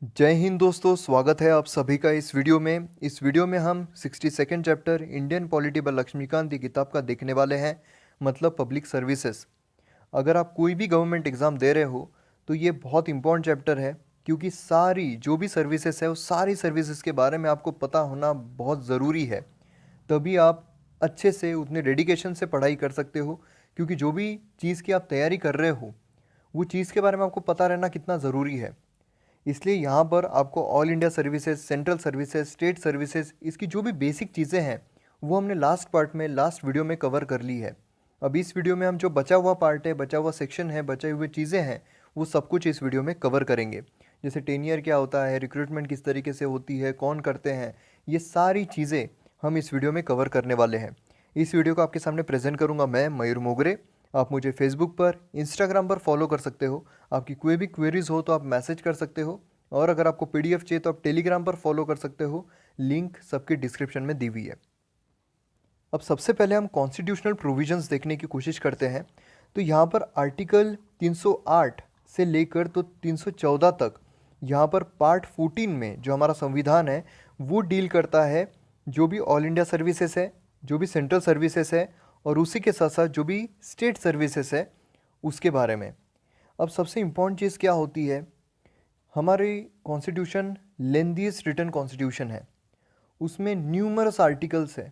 जय हिंद दोस्तों, स्वागत है आप सभी का इस वीडियो में। इस वीडियो में हम 62nd chapter Indian polity by Laxmikanth की किताब का देखने वाले हैं, मतलब पब्लिक सर्विसेज। अगर आप कोई भी गवर्नमेंट एग्ज़ाम दे रहे हो तो ये बहुत इंपॉर्टेंट चैप्टर है, क्योंकि सारी जो भी सर्विसेज है उस सारी सर्विसेज के बारे में आपको पता होना बहुत ज़रूरी है। तभी आप अच्छे से उतने डेडिकेशन से पढ़ाई कर सकते हो, क्योंकि जो भी चीज़ की आप तैयारी कर रहे हो वो चीज़ के बारे में आपको पता रहना कितना ज़रूरी है। इसलिए यहाँ पर आपको all India services, central services, state services, इसकी जो भी बेसिक चीज़ें हैं वो हमने लास्ट पार्ट में, लास्ट वीडियो में कवर कर ली है। अब इस वीडियो में हम जो बचा हुआ पार्ट है, बचा हुआ सेक्शन है, बचे हुए चीज़ें हैं, वो सब कुछ इस वीडियो में कवर करेंगे। जैसे टेनियर क्या होता है, रिक्रूटमेंट किस तरीके से होती है, कौन करते हैं, ये सारी चीज़ें हम इस वीडियो में कवर करने वाले हैं। इस वीडियो को आपके सामने प्रेजेंट करूंगा मैं, मयूर मोगरे। आप मुझे फेसबुक पर, इंस्टाग्राम पर फॉलो कर सकते हो। आपकी कोई भी क्वेरीज हो तो आप मैसेज कर सकते हो, और अगर आपको पीडीएफ चाहिए तो आप टेलीग्राम पर फॉलो कर सकते हो। लिंक सबके डिस्क्रिप्शन में दी हुई है। अब सबसे पहले हम कॉन्स्टिट्यूशनल प्रोविजंस देखने की कोशिश करते हैं। तो यहाँ पर आर्टिकल 308 से लेकर तो 314 तक, यहाँ पर पार्ट 14 में जो हमारा संविधान है वो डील करता है जो भी ऑल इंडिया सर्विसेज है, जो भी सेंट्रल सर्विसेज है, और उसी के साथ साथ जो भी स्टेट सर्विसेज है उसके बारे में। अब सबसे इम्पॉर्टेंट चीज़ क्या होती है, हमारी कॉन्स्टिट्यूशन लेंथीएस्ट रिटन कॉन्स्टिट्यूशन है, उसमें न्यूमरस आर्टिकल्स है।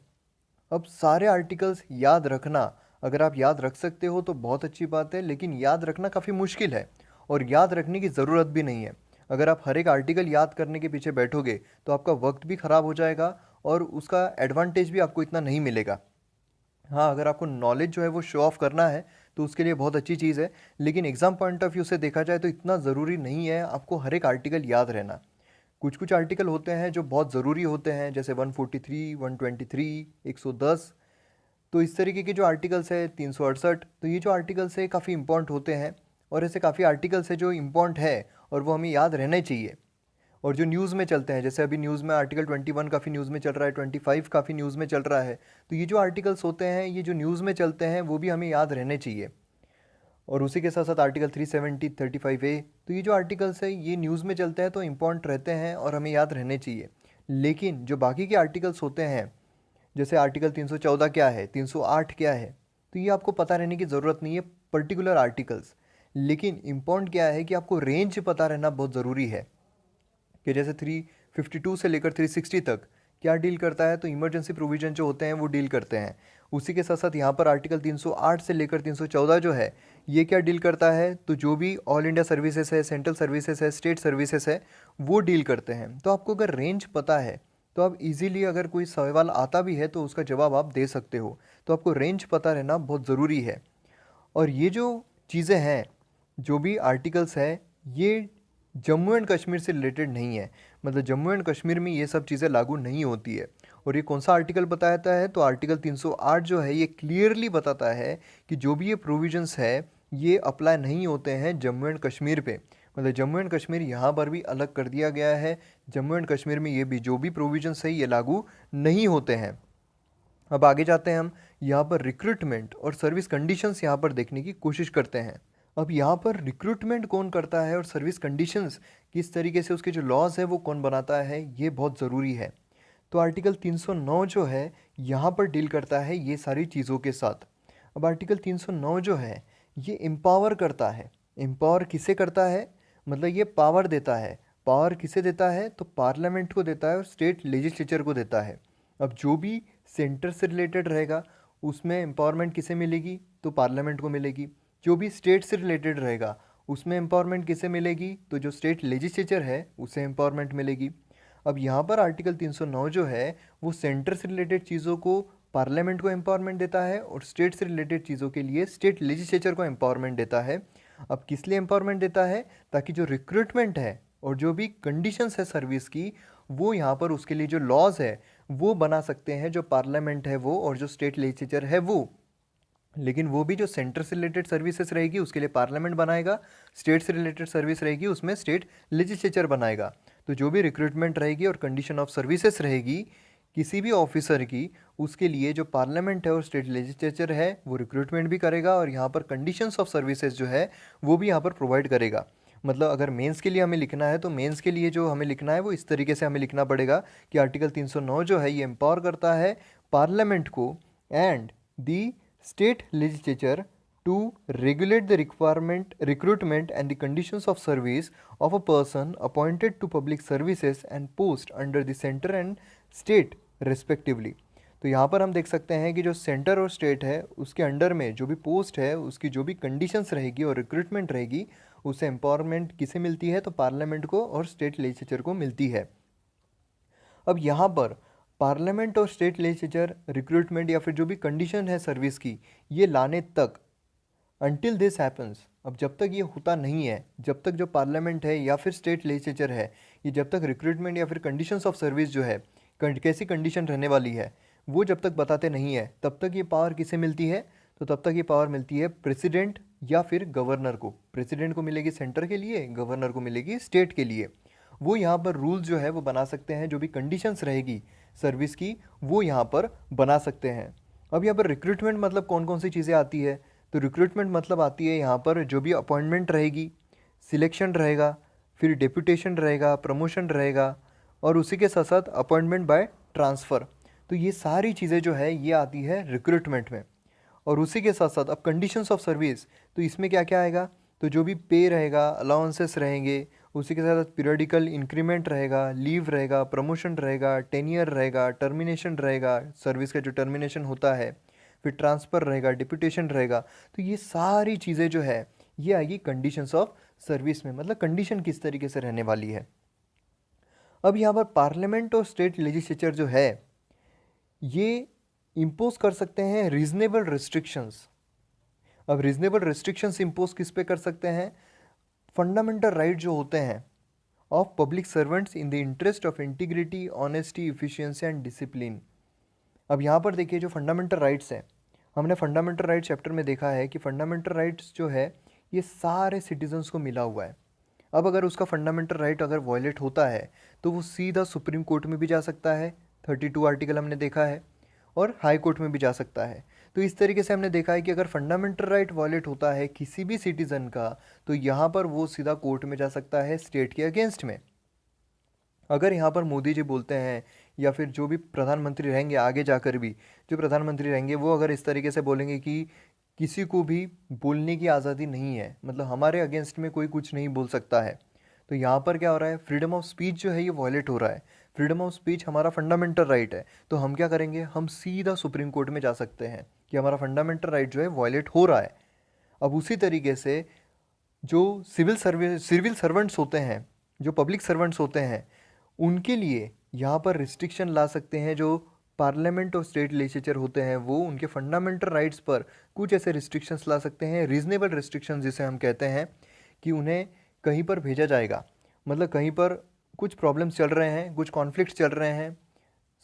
अब सारे आर्टिकल्स याद रखना, अगर आप याद रख सकते हो तो बहुत अच्छी बात है, लेकिन याद रखना काफ़ी मुश्किल है और याद रखने की ज़रूरत भी नहीं है। अगर आप हर एक आर्टिकल याद करने के पीछे बैठोगे तो आपका वक्त भी ख़राब हो जाएगा और उसका एडवांटेज भी आपको इतना नहीं मिलेगा। हाँ, अगर आपको नॉलेज जो है वो शो ऑफ करना है तो उसके लिए बहुत अच्छी चीज़ है, लेकिन एग्ज़ाम पॉइंट ऑफ व्यू से देखा जाए तो इतना ज़रूरी नहीं है आपको हर एक आर्टिकल याद रहना। कुछ कुछ आर्टिकल होते हैं जो बहुत ज़रूरी होते हैं, जैसे 143, 123, 110। तो इस तरीके के जो आर्टिकल्स है, 368, तो ये जो आर्टिकल्स है काफ़ी इंपॉर्टेंट होते हैं। और ऐसे काफ़ी आर्टिकल्स है जो इंपॉर्टेंट है और वो हमें याद रहने चाहिए। और जो न्यूज़ में चलते हैं, जैसे अभी न्यूज़ में आर्टिकल 21 काफ़ी न्यूज़ में चल रहा है, 25 काफ़ी न्यूज़ में चल रहा है। तो ये जो आर्टिकल्स होते हैं, ये जो न्यूज़ में चलते हैं, वो भी हमें याद रहने चाहिए। और उसी के साथ साथ आर्टिकल 370, 35A, तो ये जो आर्टिकल्स है ये न्यूज़ में चलते हैं तो इम्पॉर्टेंट रहते हैं और हमें याद रहने चाहिए। लेकिन जो बाकी के आर्टिकल्स होते हैं, जैसे आर्टिकल 314 क्या है, 308 क्या है, तो ये आपको पता रहने की ज़रूरत नहीं है पर्टिकुलर आर्टिकल्स। लेकिन इम्पॉर्टेंट क्या है कि आपको रेंज पता रहना बहुत ज़रूरी है, कि जैसे 352 से लेकर 360 तक क्या डील करता है, तो इमरजेंसी प्रोविजन जो होते हैं वो डील करते हैं। उसी के साथ साथ यहाँ पर आर्टिकल 308 से लेकर 314 जो है ये क्या डील करता है, तो जो भी ऑल इंडिया सर्विसेज है, सेंट्रल सर्विसेज है, स्टेट सर्विसेज है, वो डील करते हैं। तो आपको अगर रेंज पता है तो आप इजीली, अगर कोई सवाल आता भी है तो उसका जवाब आप दे सकते हो। तो आपको रेंज पता रहना बहुत ज़रूरी है। और ये जो चीज़ें हैं, जो भी आर्टिकल्स है, ये जम्मू एंड कश्मीर से रिलेटेड नहीं है। मतलब जम्मू एंड कश्मीर में ये सब चीज़ें लागू नहीं होती है। और ये कौन सा आर्टिकल बताता है, तो आर्टिकल 308 जो है ये क्लियरली बताता है कि जो भी ये प्रोविजंस है ये अप्लाई नहीं होते हैं जम्मू एंड कश्मीर पे। मतलब जम्मू एंड कश्मीर यहाँ पर भी अलग कर दिया गया है। जम्मू एंड कश्मीर में ये भी जो भी प्रोविजंस है ये लागू नहीं होते हैं। अब आगे जाते हैं, हम यहाँ पर रिक्रूटमेंट और सर्विस कंडीशंस यहाँ पर देखने की कोशिश करते हैं। अब यहाँ पर रिक्रूटमेंट कौन करता है और सर्विस कंडीशंस किस तरीके से, उसके जो लॉज है वो कौन बनाता है, ये बहुत ज़रूरी है। तो आर्टिकल 309 जो है यहाँ पर डील करता है ये सारी चीज़ों के साथ। अब आर्टिकल 309 जो है ये एम्पावर करता है। एम्पावर किसे करता है, मतलब ये पावर देता है। पावर किसे देता है, तो पार्लियामेंट को देता है और स्टेट लेजिस्लेचर को देता है। अब जो भी सेंटर से रिलेटेड रहेगा उसमें एम्पावरमेंट किसे मिलेगी, तो पार्लियामेंट को मिलेगी। जो भी स्टेट से रिलेटेड रहेगा उसमें एम्पावरमेंट किसे मिलेगी, तो जो स्टेट लेजिस्लेचर है उसे एम्पावरमेंट मिलेगी। अब यहाँ पर आर्टिकल 309 जो है वो सेंटर से रिलेटेड चीज़ों को पार्लियामेंट को एम्पावरमेंट देता है और स्टेट से रिलेटेड चीज़ों के लिए स्टेट लेजिस्लेचर को एम्पावरमेंट देता है। अब किस लिए एम्पावरमेंट देता है, ताकि जो रिक्रूटमेंट है और जो भी कंडीशंस है सर्विस की, वो यहाँ पर उसके लिए जो लॉज है वो बना सकते हैं जो पार्लियामेंट है वो और जो स्टेट लेजिस्लेचर है वो। लेकिन वो भी जो सेंटर से रिलेटेड सर्विसेज रहेगी उसके लिए पार्लियामेंट बनाएगा, स्टेट से रिलेटेड सर्विस रहेगी उसमें स्टेट लेजिस्लेचर बनाएगा। तो जो भी रिक्रूटमेंट रहेगी और कंडीशन ऑफ सर्विसेज रहेगी किसी भी ऑफिसर की, उसके लिए जो पार्लियामेंट है और स्टेट लेजिस्लेचर है वो रिक्रूटमेंट भी करेगा और यहाँ पर कंडीशंस ऑफ सर्विसेज जो है वो भी यहाँ पर प्रोवाइड करेगा। मतलब अगर मेंस के लिए हमें लिखना है तो मेंस के लिए जो हमें लिखना है वो इस तरीके से हमें लिखना पड़ेगा कि आर्टिकल 309 जो है ये एम्पावर करता है पार्लियामेंट को and the state legislature to regulate the requirement recruitment and the conditions of service of a person appointed to public services and post under the centre and state respectively. तो यहाँ पर हम देख सकते हैं कि जो सेंटर और स्टेट है उसके अंडर में जो भी पोस्ट है उसकी जो भी कंडीशंस रहेगी और रिक्रूटमेंट रहेगी उसे एम्पावरमेंट किसे मिलती है, तो पार्लियामेंट को और स्टेट लेजिस्लेचर को मिलती है। अब यहाँ पर पार्लियामेंट और स्टेट लेजिस्लेचर रिक्रूटमेंट या फिर जो भी कंडीशन है सर्विस की ये लाने तक अनटिल दिस हैपन्स, अब जब तक ये होता नहीं है, जब तक जो पार्लियामेंट है या फिर स्टेट लेजिस्लेचर है ये जब तक रिक्रूटमेंट या फिर कंडीशंस ऑफ सर्विस जो है कैसी कंडीशन रहने वाली है वो जब तक बताते नहीं है तब तक ये पावर किसे मिलती है, तो तब तक ये पावर मिलती है प्रेसिडेंट या फिर गवर्नर को। प्रेसिडेंट को मिलेगी सेंटर के लिए, गवर्नर को मिलेगी स्टेट के लिए। वो यहाँ पर रूल जो है वो बना सकते हैं, जो भी कंडीशंस रहेगी सर्विस की वो यहाँ पर बना सकते हैं। अब यहाँ पर रिक्रूटमेंट मतलब कौन कौन सी चीज़ें आती है, तो रिक्रूटमेंट मतलब आती है यहाँ पर जो भी अपॉइंटमेंट रहेगी, सिलेक्शन रहेगा, फिर डेपुटेशन रहेगा, प्रमोशन रहेगा और उसी के साथ साथ अपॉइंटमेंट बाय ट्रांसफ़र। तो ये सारी चीज़ें जो है ये आती है रिक्रूटमेंट में। और उसी के साथ साथ अब कंडीशंस ऑफ सर्विस, तो इसमें क्या क्या आएगा, तो जो भी पे रहेगा, अलाउंसेस रहेंगे, उसी के साथ पीरियडिकल इंक्रीमेंट रहेगा, लीव रहेगा, प्रमोशन रहेगा, टेन्योर रहेगा, टर्मिनेशन रहेगा, सर्विस का जो टर्मिनेशन होता है, फिर ट्रांसफ़र रहेगा, डिप्यूटेशन रहेगा। तो ये सारी चीज़ें जो है ये आएगी कंडीशंस ऑफ सर्विस में, मतलब कंडीशन किस तरीके से रहने वाली है। अब यहाँ पर पार्लियामेंट और स्टेट लेजिस्लेचर जो है ये इम्पोज कर सकते हैं रीजनेबल रिस्ट्रिक्शंस। अब रीजनेबल रिस्ट्रिक्शंस इम्पोज किस पे कर सकते हैं, फंडामेंटल राइट जो होते हैं of public servants in the interest of integrity, honesty, efficiency and discipline. अब यहाँ पर देखिए जो फंडामेंटल राइट्स हैं, हमने फंडामेंटल राइट चैप्टर में देखा है कि फंडामेंटल राइट्स जो है ये सारे सिटीजन्स को मिला हुआ है। अब अगर उसका फंडामेंटल राइट अगर वायलेट होता है तो वो सीधा सुप्रीम कोर्ट में भी जा सकता है, 32 आर्टिकल हमने देखा है, और हाई कोर्ट में भी जा सकता है। तो इस तरीके से हमने देखा है कि अगर फंडामेंटल राइट वायलेट होता है किसी भी सिटीज़न का तो यहाँ पर वो सीधा कोर्ट में जा सकता है स्टेट के अगेंस्ट में। अगर यहाँ पर मोदी जी बोलते हैं या फिर जो भी प्रधानमंत्री रहेंगे आगे जाकर भी जो प्रधानमंत्री रहेंगे वो अगर इस तरीके से बोलेंगे कि किसी को भी बोलने की आज़ादी नहीं है, मतलब हमारे अगेंस्ट में कोई कुछ नहीं बोल सकता है, तो यहाँ पर क्या हो रहा है, फ्रीडम ऑफ स्पीच जो है ये वायलेट हो रहा है। फ्रीडम ऑफ स्पीच हमारा फंडामेंटल राइट है, तो हम क्या करेंगे, हम सीधा सुप्रीम कोर्ट में जा सकते हैं कि हमारा फंडामेंटल राइट जो है वायलेट हो रहा है। अब उसी तरीके से जो सिविल सर्वेंट्स होते हैं, जो पब्लिक सर्वेंट्स होते हैं, उनके लिए यहाँ पर रिस्ट्रिक्शन ला सकते हैं। जो पार्लियामेंट और स्टेट लेजिस्लेचर होते हैं वो उनके फंडामेंटल राइट्स पर कुछ ऐसे रिस्ट्रिक्शंस ला सकते हैं, रीजनेबल रिस्ट्रिक्शंस जिसे हम कहते हैं, कि उन्हें कहीं पर भेजा जाएगा, मतलब कहीं पर कुछ प्रॉब्लम्स चल रहे हैं, कुछ कॉन्फ्लिक्ट्स चल रहे हैं,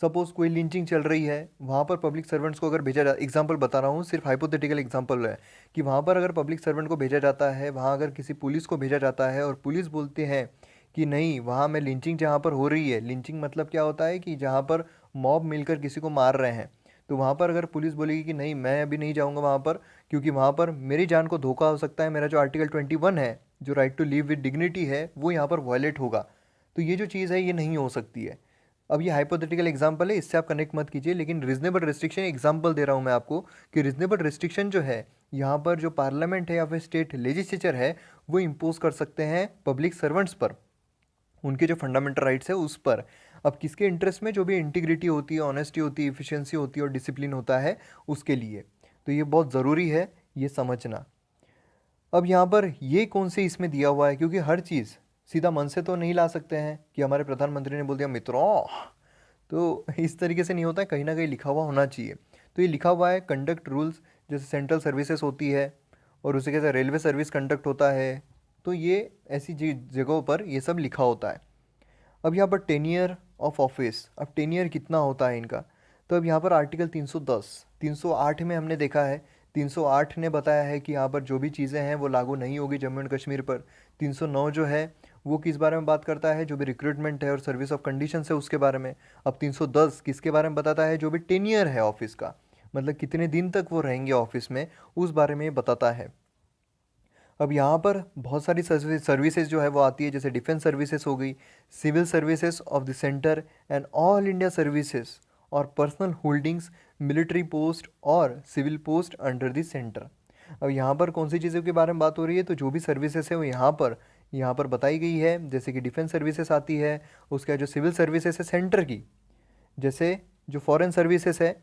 सपोज कोई लिंचिंग चल रही है, वहाँ पर पब्लिक सर्वेंट्स को अगर भेजा जा, एग्जांपल बता रहा हूँ, सिर्फ हाइपोथेटिकल एग्जांपल है, कि वहाँ पर अगर पब्लिक सर्वेंट को भेजा जाता है, वहाँ अगर किसी पुलिस को भेजा जाता है और पुलिस बोलते हैं कि नहीं वहाँ में लिंचिंग जहाँ पर हो रही है, लिंचिंग मतलब क्या होता है कि जहाँ पर मॉब मिलकर किसी को मार रहे हैं, तो वहाँ पर अगर पुलिस बोलेगी कि नहीं मैं अभी नहीं जाऊँगा वहाँ पर क्योंकि वहाँ पर मेरी जान को धोखा हो सकता है, मेरा जो आर्टिकल 21 है जो right to live with dignity है वो यहाँ पर वायलेट होगा, तो ये जो चीज़ है ये नहीं हो सकती है। अब ये हाइपोथेटिकल एग्जांपल है, इससे आप कनेक्ट मत कीजिए, लेकिन रीजनेबल रिस्ट्रिक्शन एग्जांपल दे रहा हूँ मैं आपको कि रीजनेबल रिस्ट्रिक्शन जो है यहाँ पर जो पार्लियामेंट है या फिर स्टेट लेजिस्लेचर है वो इम्पोज कर सकते हैं पब्लिक सर्वेंट्स पर, उनके जो फंडामेंटल राइट्स है उस पर। अब किसके इंटरेस्ट में, जो भी इंटीग्रिटी होती है, ऑनेस्टी होती है, इफिशियंसी होती है और डिसिप्लिन होता है उसके लिए। तो ये बहुत ज़रूरी है ये समझना। अब यहाँ पर ये कौन से इसमें दिया हुआ है, क्योंकि हर चीज़ सीधा मन से तो नहीं ला सकते हैं कि हमारे प्रधानमंत्री ने बोल दिया मित्रों, तो इस तरीके से नहीं होता है, कहीं ना कहीं लिखा हुआ होना चाहिए। तो ये लिखा हुआ है कंडक्ट रूल्स, जैसे सेंट्रल सर्विसेज होती है और उसी के साथ रेलवे सर्विस कंडक्ट होता है, तो ये ऐसी जगहों पर ये सब लिखा होता है। अब यहाँ पर टेन्योर ऑफ ऑफिस, अब टेन्योर कितना होता है इनका, तो अब यहाँ पर आर्टिकल 310 308 में हमने देखा है, 308 ने बताया है कि यहाँ पर जो भी चीज़ें हैं वो लागू नहीं होगी जम्मू एंड कश्मीर पर। 309 जो है वो किस बारे में बात करता है, जो भी रिक्रूटमेंट है और सर्विस ऑफ कंडीशंस है उसके बारे में। अब 310 किसके बारे में बताता है, जो भी टेन्योर है ऑफिस का, मतलब कितने दिन तक वो रहेंगे ऑफिस में, उस बारे में बताता है। अब यहाँ पर बहुत सारी सर्विसेज जो है वो आती है, जैसे डिफेंस सर्विसेज हो गई, civil services of the centre and all India services और पर्सनल होल्डिंग्स, मिलिट्री पोस्ट और civil post under the centre. अब यहाँ पर कौन सी चीज़ों के बारे में बात हो रही है, तो जो भी सर्विसेज है वो यहाँ पर बताई गई है। जैसे कि डिफेंस सर्विसेज आती है, उसका जो सिविल सर्विसेज है सेंटर की, जैसे जो फॉरेन सर्विसेज है,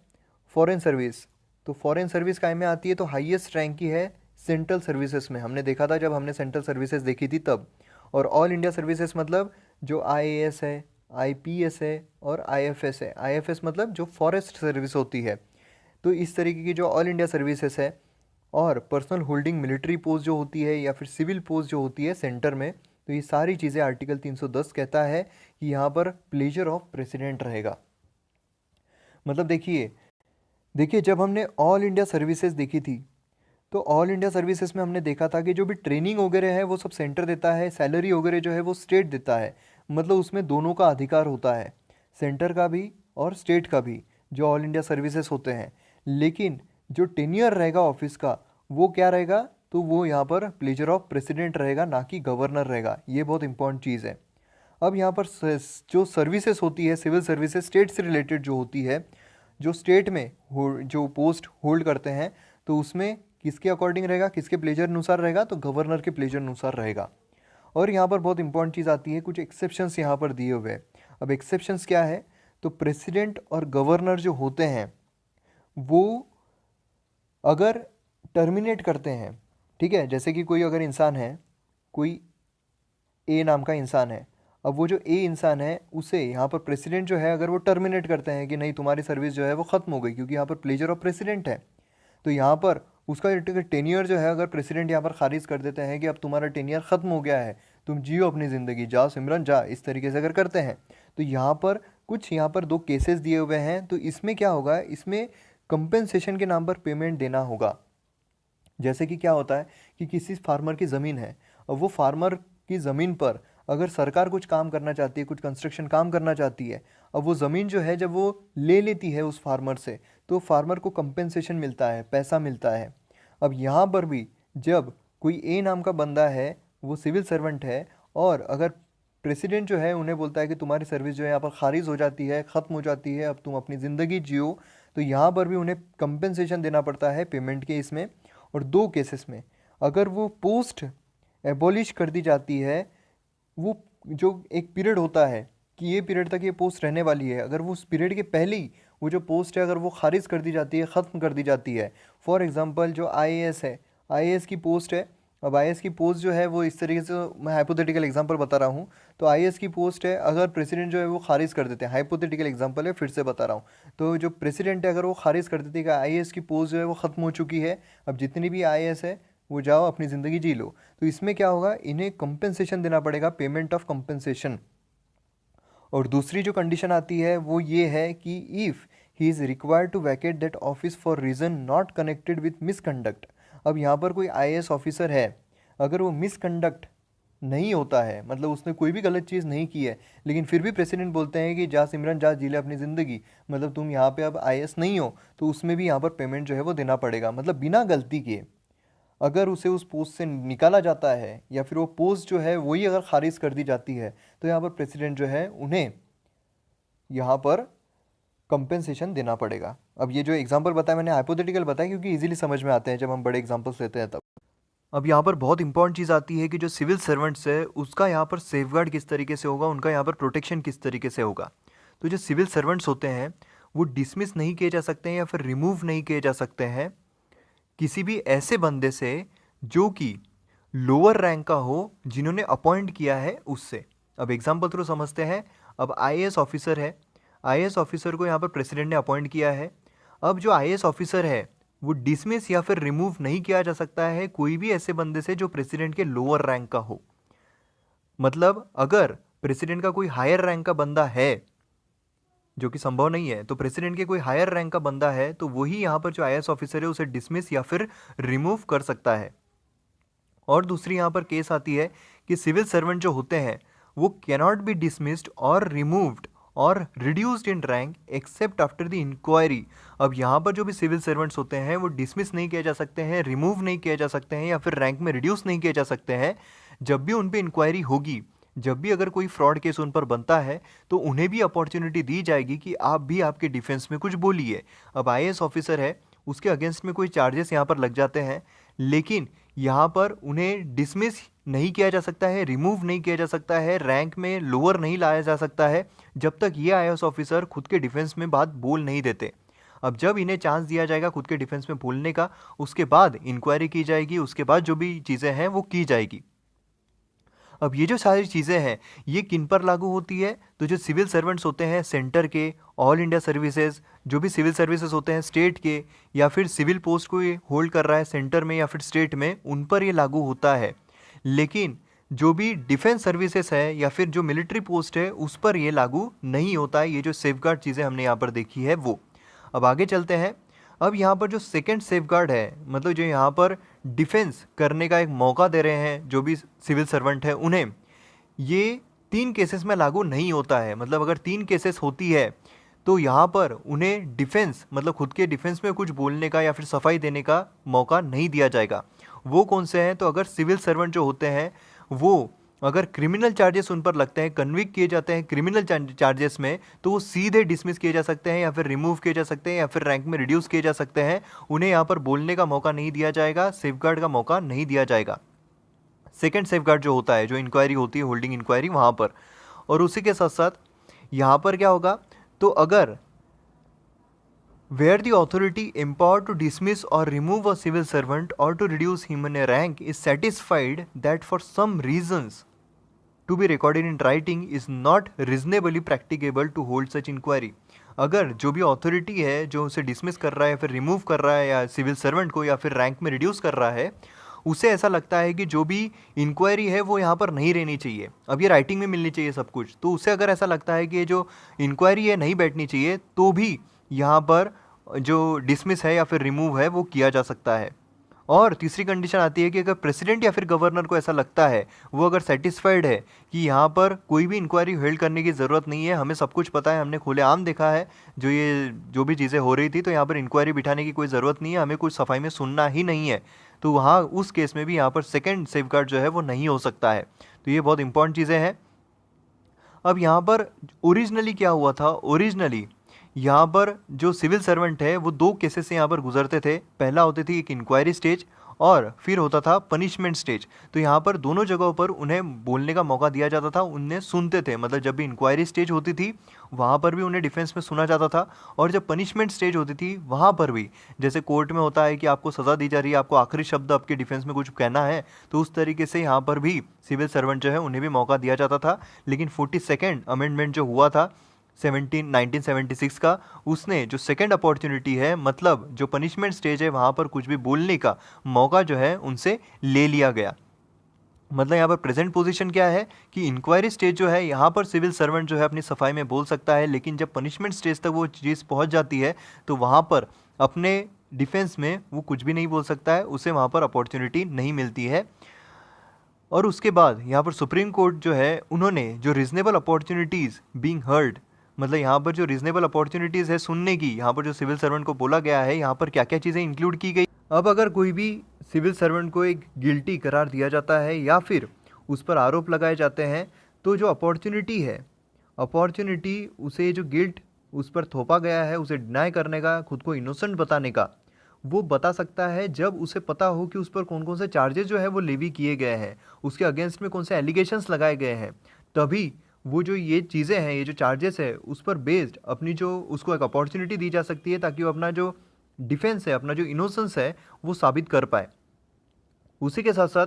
फॉरेन सर्विस, तो फॉरेन सर्विस काय में आती है, तो हाईएस्ट रैंक की है सेंट्रल सर्विसेज में, हमने देखा था जब हमने सेंट्रल सर्विसेज देखी थी तब। और ऑल इंडिया सर्विसेज मतलब जो आईएएस है, आईपीएस है और आईएफएस है। आईएफएस मतलब जो फॉरेस्ट सर्विस होती है। तो इस तरीके की जो ऑल इंडिया सर्विसेज है, और पर्सनल होल्डिंग मिलिट्री पोस्ट जो होती है या फिर सिविल पोस्ट जो होती है सेंटर में, तो ये सारी चीज़ें आर्टिकल 310 कहता है कि यहाँ पर प्लेजर ऑफ प्रेसिडेंट रहेगा। मतलब देखिए जब हमने ऑल इंडिया सर्विसेज देखी थी, तो ऑल इंडिया सर्विसेज में हमने देखा था कि जो भी ट्रेनिंग वगैरह है वो सब सेंटर देता है, सैलरी वगैरह जो है वो स्टेट देता है। मतलब उसमें दोनों का अधिकार होता है, सेंटर का भी और स्टेट का भी, जो ऑल इंडिया सर्विसेज होते हैं। लेकिन जो टेन्योर रहेगा ऑफिस का, वो क्या रहेगा, तो वो यहाँ पर प्लेजर ऑफ प्रेसिडेंट रहेगा, ना कि गवर्नर रहेगा। ये बहुत इंपॉर्टेंट चीज़ है। अब यहाँ पर जो सर्विसेज होती है, सिविल सर्विसेज स्टेट से रिलेटेड जो होती है, जो स्टेट में जो पोस्ट होल्ड करते हैं, तो उसमें किसके अकॉर्डिंग रहेगा, किसके प्लेजर अनुसार रहेगा, तो गवर्नर के प्लेजर अनुसार रहेगा। और यहाँ पर बहुत इंपॉर्टेंट चीज़ आती है, कुछ एक्सेप्शंस यहाँ पर दिए हुए हैं। अब एक्सेप्शंस क्या है, तो प्रेसिडेंट और गवर्नर जो होते हैं वो अगर टर्मिनेट करते हैं, ठीक है, जैसे कि कोई अगर इंसान है, कोई ए नाम का इंसान है, अब वो जो ए इंसान है उसे यहाँ पर प्रेसिडेंट जो है अगर वो टर्मिनेट करते हैं कि नहीं तुम्हारी सर्विस जो है वो ख़त्म हो गई, क्योंकि यहाँ पर प्लेजर ऑफ प्रेसिडेंट है, तो यहाँ पर उसका टेन्योर जो है अगर प्रेसिडेंट यहाँ पर खारिज कर देते हैं कि अब तुम्हारा टेन्योर ख़त्म हो गया है, तुम जियो अपनी ज़िंदगी, जा सिमरन जा, इस तरीके से अगर करते हैं, तो यहाँ पर यहाँ पर दो केसेस दिए हुए हैं। तो इसमें क्या होगा, इसमें कंपेंसेशन के नाम पर पेमेंट देना होगा। जैसे कि क्या होता है कि किसी फार्मर की ज़मीन है, और वो फार्मर की ज़मीन पर अगर सरकार कुछ काम करना चाहती है, कुछ कंस्ट्रक्शन काम करना चाहती है, अब वो ज़मीन जो है जब वो ले लेती है उस फार्मर से, तो फार्मर को कंपेंसेशन मिलता है, पैसा मिलता है। अब यहाँ पर भी जब कोई ए नाम का बंदा है, वो सिविल सर्वेंट है, और अगर प्रेसिडेंट जो है उन्हें बोलता है कि तुम्हारी सर्विस जो है यहाँ पर खारिज हो जाती है, ख़त्म हो जाती है, अब तुम अपनी ज़िंदगी जियो, तो यहाँ पर भी उन्हें कंपेंसेशन देना पड़ता है पेमेंट के इसमें। और दो केसेस में अगर वो पोस्ट एबॉलिश कर दी जाती है, वो जो एक पीरियड होता है कि ये पीरियड तक ये पोस्ट रहने वाली है, अगर वो उस पीरियड के पहले ही वो जो पोस्ट है अगर वो खारिज कर दी जाती है, ख़त्म कर दी जाती है। फॉर एग्जांपल जो आईएएस है, आईएएस की पोस्ट है, अब आईएएस की पोस्ट जो है वो इस तरीके से, मैं हाइपोथेटिकल एग्जांपल बता रहा हूँ, तो आईएएस की पोस्ट है, अगर प्रेसिडेंट जो है वो खारिज कर देते हैं, हाइपोथेटिकल एग्जांपल है, फिर से बता रहा हूँ, तो जो प्रेसिडेंट है अगर वो खारिज कर देते हैं कि आईएएस की पोस्ट जो है वो ख़त्म हो चुकी है, अब जितनी भी आईएएस है वो जाओ अपनी ज़िंदगी जी लो, तो इसमें क्या होगा, इन्हें कंपेंसेशन देना पड़ेगा, पेमेंट ऑफ कंपेंसेशन। और दूसरी जो कंडीशन आती है वो ये है कि if he is required to vacate that office for reason not connected with misconduct. अब यहाँ पर कोई आईएएस ऑफिसर है, अगर वो मिसकंडक्ट नहीं होता है, मतलब उसने कोई भी गलत चीज़ नहीं की है, लेकिन फिर भी प्रेसिडेंट बोलते हैं कि जा सिमरन जा जी ले अपनी ज़िंदगी, मतलब तुम यहाँ पे अब आईएएस नहीं हो, तो उसमें भी यहाँ पर पेमेंट जो है वो देना पड़ेगा। मतलब बिना गलती के अगर उसे उस पोस्ट से निकाला जाता है, या फिर वो पोस्ट जो है वही अगर खारिज कर दी जाती है, तो यहाँ पर प्रेसिडेंट जो है उन्हें यहाँ पर कंपेंसेशन देना पड़ेगा। अब ये जो एग्जांपल बताया मैंने हाइपोथेटिकल बताया क्योंकि इजीली समझ में आते हैं जब हम बड़े एग्जांपल्स लेते हैं तब। अब यहाँ पर बहुत इंपॉर्टेंट चीज़ आती है कि जो सिविल सर्वेंट्स है उसका यहाँ पर सेफगार्ड किस तरीके से होगा, उनका यहाँ पर प्रोटेक्शन किस तरीके से होगा। तो जो सिविल सर्वेंट्स होते हैं वो डिसमिस नहीं किए जा सकते हैं या फिर रिमूव नहीं किए जा सकते हैं किसी भी ऐसे बंदे से जो कि लोअर रैंक का हो, जिन्होंने अपॉइंट किया है उससे। अब एग्जाम्पल थ्रू समझते हैं। अब आईएएस ऑफिसर है, आईएएस ऑफिसर को यहाँ पर प्रेसिडेंट ने अपॉइंट किया है। अब जो आईएएस ऑफिसर है वो डिसमिस या फिर रिमूव नहीं किया जा सकता है कोई भी ऐसे बंदे से जो प्रेसिडेंट के लोअर रैंक का हो। मतलब अगर प्रेसिडेंट का कोई हायर रैंक का बंदा है, जो कि संभव नहीं है, तो प्रेसिडेंट के कोई हायर रैंक का बंदा है तो वही यहाँ पर जो आईएएस ऑफिसर है उसे डिसमिस या फिर रिमूव कर सकता है। और दूसरी यहाँ पर केस आती है कि सिविल सर्वेंट जो होते हैं वो कैनॉट बी डिसमिस्ड और रिमूव्ड और reduced in rank except after the inquiry. अब यहाँ पर जो भी सिविल सर्वेंट्स होते हैं वो डिसमिस नहीं किए जा सकते हैं, रिमूव नहीं किए जा सकते हैं या फिर रैंक में रिड्यूस नहीं किए जा सकते हैं। जब भी उन पे इंक्वायरी होगी, जब भी अगर कोई फ्रॉड केस उन पर बनता है, तो उन्हें भी अपॉर्चुनिटी दी जाएगी कि आप भी आपके डिफेंस में कुछ बोलिए। अब आईएएस ऑफिसर है, उसके अगेंस्ट में कोई चार्जेस यहाँ पर लग जाते हैं, लेकिन यहाँ पर उन्हें डिसमिस नहीं किया जा सकता है, रिमूव नहीं किया जा सकता है, रैंक में लोअर नहीं लाया जा सकता है, जब तक ये आईएएस ऑफिसर खुद के डिफेंस में बात बोल नहीं देते। अब जब इन्हें चांस दिया जाएगा खुद के डिफेंस में बोलने का, उसके बाद इंक्वायरी की जाएगी, उसके बाद जो भी चीज़ें हैं वो की जाएगी। अब ये जो सारी चीज़ें हैं ये किन पर लागू होती है? तो जो सिविल सर्वेंट्स होते हैं सेंटर के, ऑल इंडिया सर्विसेज, जो भी सिविल सर्विसेज होते हैं स्टेट के, या फिर सिविल पोस्ट को ये होल्ड कर रहा है सेंटर में या फिर स्टेट में, उन पर ये लागू होता है। लेकिन जो भी डिफेंस सर्विसेज है या फिर जो मिलिट्री पोस्ट है उस पर ये लागू नहीं होता है। ये जो सेफगार्ड चीज़ें हमने यहाँ पर देखी है वो। अब आगे चलते हैं। अब यहाँ पर जो सेकंड सेफगार्ड है, मतलब जो यहाँ पर डिफेंस करने का एक मौका दे रहे हैं जो भी सिविल सर्वेंट है उन्हें, ये 3 केसेस में लागू नहीं होता है। मतलब अगर 3 केसेस होती है तो यहाँ पर उन्हें डिफेंस, मतलब खुद के डिफेंस में कुछ बोलने का या फिर सफाई देने का मौका नहीं दिया जाएगा। वो कौन से हैं? तो अगर सिविल सर्वेंट जो होते हैं वो अगर क्रिमिनल चार्जेस उन पर लगते हैं, कन्विक्ट किए जाते हैं क्रिमिनल चार्जेस में, तो वो सीधे डिसमिस किए जा सकते हैं या फिर रिमूव किए जा सकते हैं या फिर रैंक में रिड्यूस किए जा सकते हैं। उन्हें यहाँ पर बोलने का मौका नहीं दिया जाएगा, सेफगार्ड का मौका नहीं दिया जाएगा। सेकंड सेफगार्ड जो होता है, जो इंक्वायरी होती है, होल्डिंग इंक्वायरी, वहाँ पर। और उसी के साथ साथ यहाँ पर क्या होगा? तो अगर where the authority empowered to dismiss or remove a civil servant or to reduce him in a rank is satisfied that for some reasons to be recorded in writing is not reasonably practicable to hold such inquiry। अगर जो भी authority है जो उसे dismiss कर रहा है या फिर रिमूव कर रहा है या सिविल सर्वेंट को या फिर रैंक में रिड्यूस कर रहा है, उसे ऐसा लगता है कि जो भी इंक्वायरी है वो यहाँ पर नहीं रहनी चाहिए, अब ये राइटिंग में मिलनी चाहिए सब कुछ, तो उसे अगर ऐसा लगता है कि ये जो इंक्वायरी है नहीं बैठनी चाहिए, तो भी यहाँ पर जो डिसमिस है या फिर रिमूव है वो किया जा सकता है। और तीसरी कंडीशन आती है कि अगर प्रेसिडेंट या फिर गवर्नर को ऐसा लगता है, वो अगर सेटिस्फाइड है कि यहाँ पर कोई भी इंक्वायरी होल्ड करने की ज़रूरत नहीं है, हमें सब कुछ पता है, हमने खुलेआम देखा है जो भी चीज़ें हो रही थी, तो यहाँ पर इंक्वायरी बिठाने की कोई ज़रूरत नहीं है, हमें कुछ सफाई में सुनना ही नहीं है, तो वहाँ उस केस में भी यहाँ पर सेकेंड सेफगार्ड जो है वो नहीं हो सकता है। तो ये बहुत इंपॉर्टेंट चीज़ें हैं। अब यहाँ पर ओरिजिनली क्या हुआ था? ओरिजिनली यहाँ पर जो सिविल सर्वेंट है वो 2 केसेस से यहाँ पर गुजरते थे। पहला होती थी एक इंक्वायरी स्टेज और फिर होता था पनिशमेंट स्टेज। तो यहाँ पर दोनों जगहों पर उन्हें बोलने का मौका दिया जाता था, उन्हें सुनते थे। मतलब जब भी इंक्वायरी स्टेज होती थी वहाँ पर भी उन्हें डिफेंस में सुना जाता था, और जब पनिशमेंट स्टेज होती थी वहाँ पर भी, जैसे कोर्ट में होता है कि आपको सज़ा दी जा रही है, आपको आखिरी शब्द आपके डिफेंस में कुछ कहना है, तो उस तरीके से यहाँ पर भी सिविल सर्वेंट जो है उन्हें भी मौका दिया जाता था। लेकिन 42nd अमेंडमेंट जो हुआ था 1976 का, उसने जो सेकंड अपॉर्चुनिटी है, मतलब जो पनिशमेंट स्टेज है वहाँ पर कुछ भी बोलने का मौका जो है उनसे ले लिया गया। मतलब यहाँ पर प्रेजेंट पोजीशन क्या है कि इंक्वायरी स्टेज जो है यहाँ पर सिविल सर्वेंट जो है अपनी सफाई में बोल सकता है, लेकिन जब पनिशमेंट स्टेज तक वो चीज़ पहुँच जाती है तो वहाँ पर अपने डिफेंस में वो कुछ भी नहीं बोल सकता है, उसे वहाँ पर अपॉर्चुनिटी नहीं मिलती है। और उसके बाद यहाँ पर सुप्रीम कोर्ट जो है उन्होंने जो रीजनेबल अपॉर्चुनिटीज़ बीइंग हर्ड, मतलब यहाँ पर जो रीजनेबल अपॉर्चुनिटीज़ है सुनने की, यहाँ पर जो सिविल सर्वेंट को बोला गया है, यहाँ पर क्या क्या चीज़ें इंक्लूड की गई। अब अगर कोई भी सिविल सर्वेंट को एक गिल्टी करार दिया जाता है या फिर उस पर आरोप लगाए जाते हैं, तो जो अपॉर्चुनिटी है, अपॉर्चुनिटी उसे जो गिल्ट उस पर थोपा गया है उसे डिनाई करने का, खुद को इनोसेंट बताने का, वो बता सकता है जब उसे पता हो कि उस पर कौन कौन से चार्जेस जो है वो लेवी किए गए हैं, उसके अगेंस्ट में कौन से एलिगेशंस लगाए गए हैं। तभी वो जो ये चीज़ें हैं, ये जो चार्जेस है, उस पर बेस्ड अपनी जो उसको एक अपॉर्चुनिटी दी जा सकती है ताकि वो अपना जो डिफेंस है, अपना जो इनोसेंस है वो साबित कर पाए। उसी के साथ साथ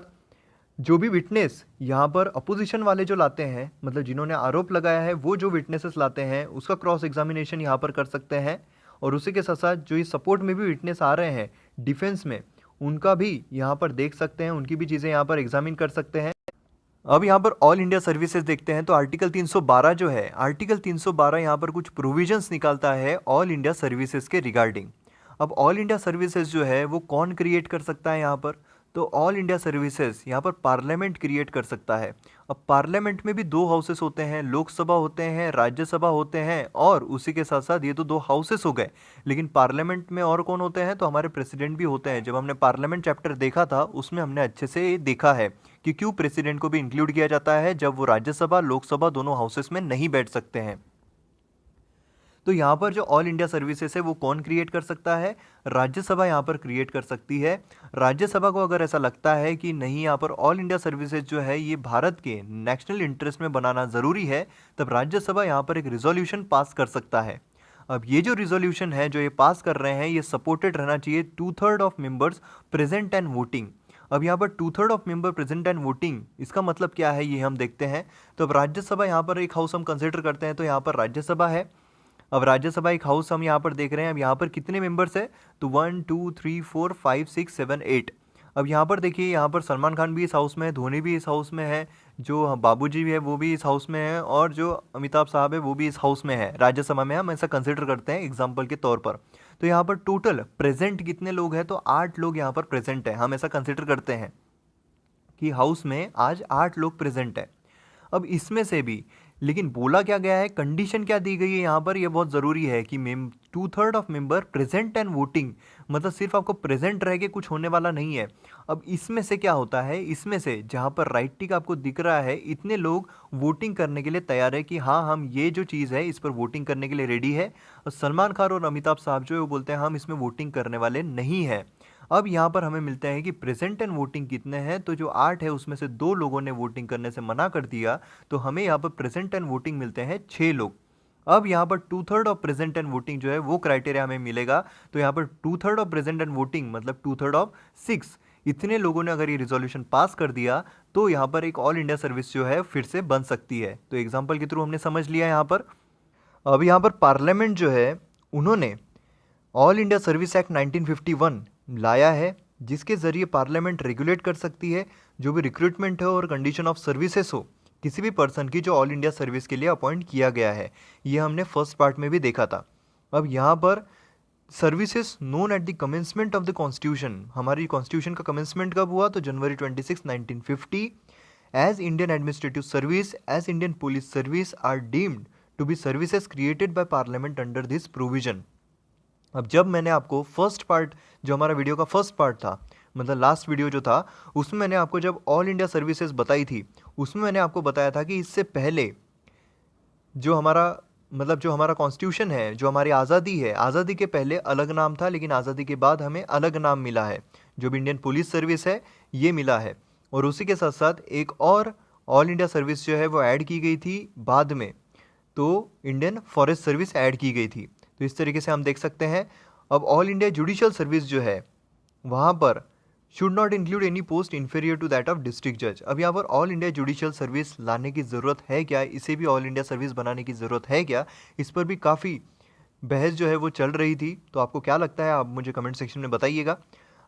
जो भी विटनेस यहाँ पर अपोजिशन वाले जो लाते हैं, मतलब जिन्होंने आरोप लगाया है, वो जो विटनेसेस लाते हैं उसका क्रॉस एग्जामिनेशन यहाँ पर कर सकते हैं। और उसी के साथ साथ जो ये सपोर्ट में भी विटनेस आ रहे हैं डिफेंस में, उनका भी यहाँ पर देख सकते हैं, उनकी भी चीज़ें यहाँ पर एग्जामिन कर सकते हैं। अब यहाँ पर ऑल इंडिया सर्विसेज देखते हैं, तो आर्टिकल 312 जो है, आर्टिकल 312 यहाँ पर कुछ प्रोविजंस निकालता है ऑल इंडिया सर्विसेज के रिगार्डिंग। अब ऑल इंडिया सर्विसेज जो है वो कौन क्रिएट कर सकता है यहाँ पर? तो ऑल इंडिया सर्विसेज यहाँ पर पार्लियामेंट क्रिएट कर सकता है। अब पार्लियामेंट में भी दो हाउसेस होते हैं, लोकसभा होते हैं, राज्यसभा होते हैं, और उसी के साथ साथ ये तो दो हाउसेस हो गए, लेकिन पार्लियामेंट में और कौन होते हैं, तो हमारे प्रेसिडेंट भी होते हैं। जब हमने पार्लियामेंट चैप्टर देखा था उसमें हमने अच्छे से देखा है कि क्यों प्रेसिडेंट को भी इंक्लूड किया जाता है जब वो राज्यसभा लोकसभा दोनों हाउसेस में नहीं बैठ सकते हैं। तो यहाँ पर जो ऑल इंडिया सर्विसेज है वो कौन क्रिएट कर सकता है, राज्यसभा यहाँ पर क्रिएट कर सकती है। राज्यसभा को अगर ऐसा लगता है कि नहीं, यहाँ पर ऑल इंडिया सर्विसेज जो है ये भारत के नेशनल इंटरेस्ट में बनाना ज़रूरी है, तब राज्यसभा यहाँ पर एक रिजोल्यूशन पास कर सकता है। अब ये जो रिजोल्यूशन है जो ये पास कर रहे हैं, ये सपोर्टेड रहना चाहिए 2/3 of members present and voting. अब यहाँ पर 2/3 of member present and voting, इसका मतलब क्या है ये हम देखते हैं। तो अब राज्यसभा यहाँ पर एक हाउस हम कंसिडर करते हैं, तो यहाँ पर राज्यसभा है। अब राज्यसभा एक हाउस हम यहाँ पर देख रहे हैं। अब यहाँ पर कितने मेंबर्स है, तो 1 2 3 4 5 6 7 8। अब यहाँ पर देखिए, यहाँ पर सलमान खान भी इस हाउस में है, धोनी भी इस हाउस में है, जो बाबूजी भी है वो भी इस हाउस में है, और जो अमिताभ साहब है वो भी इस हाउस में है। राज्यसभा में हम ऐसा कंसिडर करते हैं एग्जाम्पल के तौर पर। तो यहाँ पर टोटल प्रेजेंट कितने लोग हैं, तो 8 लोग यहाँ पर प्रेजेंट है। हम ऐसा कंसिडर करते हैं कि हाउस में आज 8 लोग प्रेजेंट है। अब इसमें से भी लेकिन बोला क्या गया है, कंडीशन क्या दी गई है यहाँ पर, यह बहुत ज़रूरी है कि 2/3 of member present and voting, मतलब सिर्फ आपको प्रेजेंट रह के कुछ होने वाला नहीं है। अब इसमें से क्या होता है, इसमें से जहाँ पर राइट टिक आपको दिख रहा है, इतने लोग वोटिंग करने के लिए तैयार है कि हाँ हम ये जो चीज़ है इस पर वोटिंग करने के लिए रेडी है। और सलमान खान और अमिताभ साहब जो है वो बोलते हैं हम इसमें वोटिंग करने वाले नहीं हैं। अब यहाँ पर हमें मिलता है कि प्रेजेंट एंड वोटिंग कितने हैं, तो जो 8 है उसमें से 2 लोगों ने वोटिंग करने से मना कर दिया, तो हमें यहाँ पर प्रेजेंट एंड वोटिंग मिलते हैं 6 लोग। अब यहाँ पर 2/3 ऑफ प्रेजेंट एंड वोटिंग जो है वो क्राइटेरिया हमें मिलेगा। तो यहाँ पर 2/3 ऑफ प्रेजेंट एंड वोटिंग मतलब 2/3 ऑफ 6, इतने लोगों ने अगर ये रिजोल्यूशन पास कर दिया तो यहाँ पर एक ऑल इंडिया सर्विस जो है फिर से बन सकती है। तो एग्जाम्पल के थ्रू हमने समझ लिया यहाँ पर। अब यहाँ पर पार्लियामेंट जो है उन्होंने ऑल इंडिया सर्विस एक्ट 1951 लाया है, जिसके ज़रिए पार्लियामेंट रेगुलेट कर सकती है जो भी रिक्रूटमेंट हो और कंडीशन ऑफ सर्विसेज हो किसी भी पर्सन की जो ऑल इंडिया सर्विस के लिए अपॉइंट किया गया है। ये हमने फर्स्ट पार्ट में भी देखा था। अब यहाँ पर services known at the commencement of the constitution, हमारी कॉन्स्टिट्यूशन का कमेंसमेंट कब हुआ, तो जनवरी 26 1950। As Indian administrative service as Indian police service are deemed to be services created by parliament under this provision. अब जब मैंने आपको फर्स्ट पार्ट, जो हमारा वीडियो का फर्स्ट पार्ट था, मतलब लास्ट वीडियो जो था, उसमें मैंने आपको जब ऑल इंडिया सर्विसेज बताई थी, उसमें मैंने आपको बताया था कि इससे पहले जो हमारा कॉन्स्टिट्यूशन है, जो हमारी आज़ादी है, आज़ादी के पहले अलग नाम था, लेकिन आज़ादी के बाद हमें अलग नाम मिला है, जो भी इंडियन पुलिस सर्विस है ये मिला है। और उसी के साथ साथ एक और ऑल इंडिया सर्विस जो है वो ऐड की गई थी बाद में, तो इंडियन फॉरेस्ट सर्विस ऐड की गई थी। तो इस तरीके से हम देख सकते हैं। अब ऑल इंडिया जुडिशियल सर्विस जो है वहाँ पर should not include any post inferior to that of district जज। अब यहाँ पर ऑल इंडिया जुडिशियल सर्विस लाने की ज़रूरत है क्या, इसे भी ऑल इंडिया सर्विस बनाने की ज़रूरत है क्या, इस पर भी काफ़ी बहस जो है वो चल रही थी। तो आपको क्या लगता है आप मुझे कमेंट सेक्शन में बताइएगा।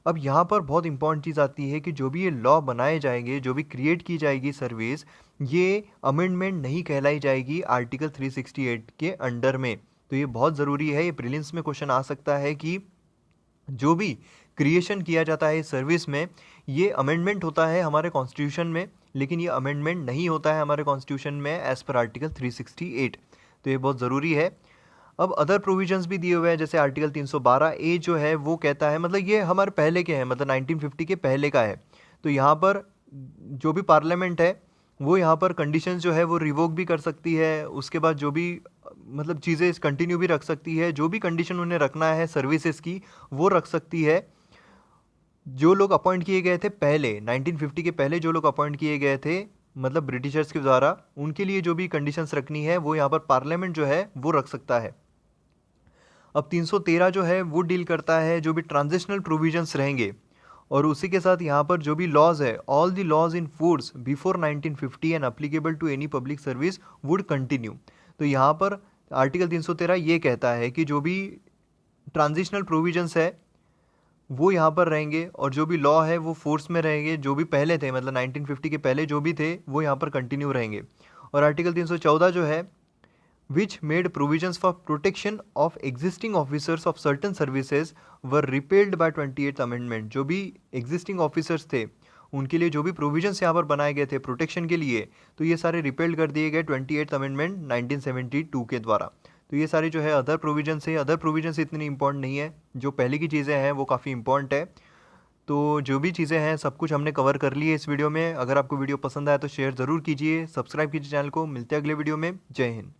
अब यहाँ पर बहुत इंपॉर्टेंट चीज़ आती है कि जो भी ये लॉ बनाए जाएंगे, जो भी क्रिएट की जाएगी सर्विस, ये अमेंडमेंट नहीं कहलाई जाएगी आर्टिकल 368 के अंडर में। तो ये बहुत ज़रूरी है, ये प्रीलिम्स में क्वेश्चन आ सकता है कि जो भी क्रिएशन किया जाता है इस सर्विस में, ये अमेंडमेंट होता है हमारे कॉन्स्टिट्यूशन में, लेकिन ये अमेंडमेंट नहीं होता है हमारे कॉन्स्टिट्यूशन में एज़ पर आर्टिकल 368। तो ये बहुत ज़रूरी है। अब अदर प्रोविजंस भी दिए हुए हैं, जैसे आर्टिकल 312A जो है वो कहता है, मतलब ये हमारे पहले के हैं, मतलब 1950 के पहले का है। तो यहाँ पर जो भी पार्लियामेंट है वो यहाँ पर कंडीशंस जो है वो रिवोक भी कर सकती है, उसके बाद जो भी मतलब चीज़ें कंटिन्यू भी रख सकती है, जो भी कंडीशन उन्हें रखना है सर्विसेज की वो रख सकती है। जो लोग अपॉइंट किए गए थे पहले 1950 के पहले, जो लोग अपॉइंट किए गए थे मतलब ब्रिटिशर्स के द्वारा, उनके लिए जो भी कंडीशंस रखनी है वो यहाँ पर पार्लियामेंट जो है वो रख सकता है। अब 313 जो है वो डील करता है जो भी ट्रांजिशनल प्रोविजंस रहेंगे, और उसी के साथ यहाँ पर जो भी लॉज है, all the laws in force before 1950 and applicable to any public service would continue. तो यहाँ पर आर्टिकल 313 ये कहता है कि जो भी ट्रांजिशनल प्रोविजंस है वो यहाँ पर रहेंगे, और जो भी लॉ है वो फोर्स में रहेंगे, जो भी पहले थे मतलब 1950 के पहले जो भी थे वो यहाँ पर कंटिन्यू रहेंगे। और आर्टिकल 314 जो है which made provisions for protection of existing officers of certain services were repealed by 28th amendment। जो भी existing officers थे उनके लिए जो भी प्रोविजंस यहाँ पर बनाए गए थे प्रोटेक्शन के लिए, तो ये सारे रिपेल्ड कर दिए गए 28th अमेंडमेंट 1972 के द्वारा। तो ये सारे जो है अदर प्रोविजंस है, अदर प्रोविजंस इतनी इंपॉर्टेंट नहीं है, जो पहले की चीज़ें हैं वो काफ़ी इंपॉर्टेंट है। तो जो भी चीज़ें हैं सब कुछ हमने कवर कर ली है इस वीडियो में। अगर आपको वीडियो पसंद आया तो शेयर ज़रूर कीजिए, सब्सक्राइब कीजिए चैनल को। मिलते हैं अगले वीडियो में। जय हिंद।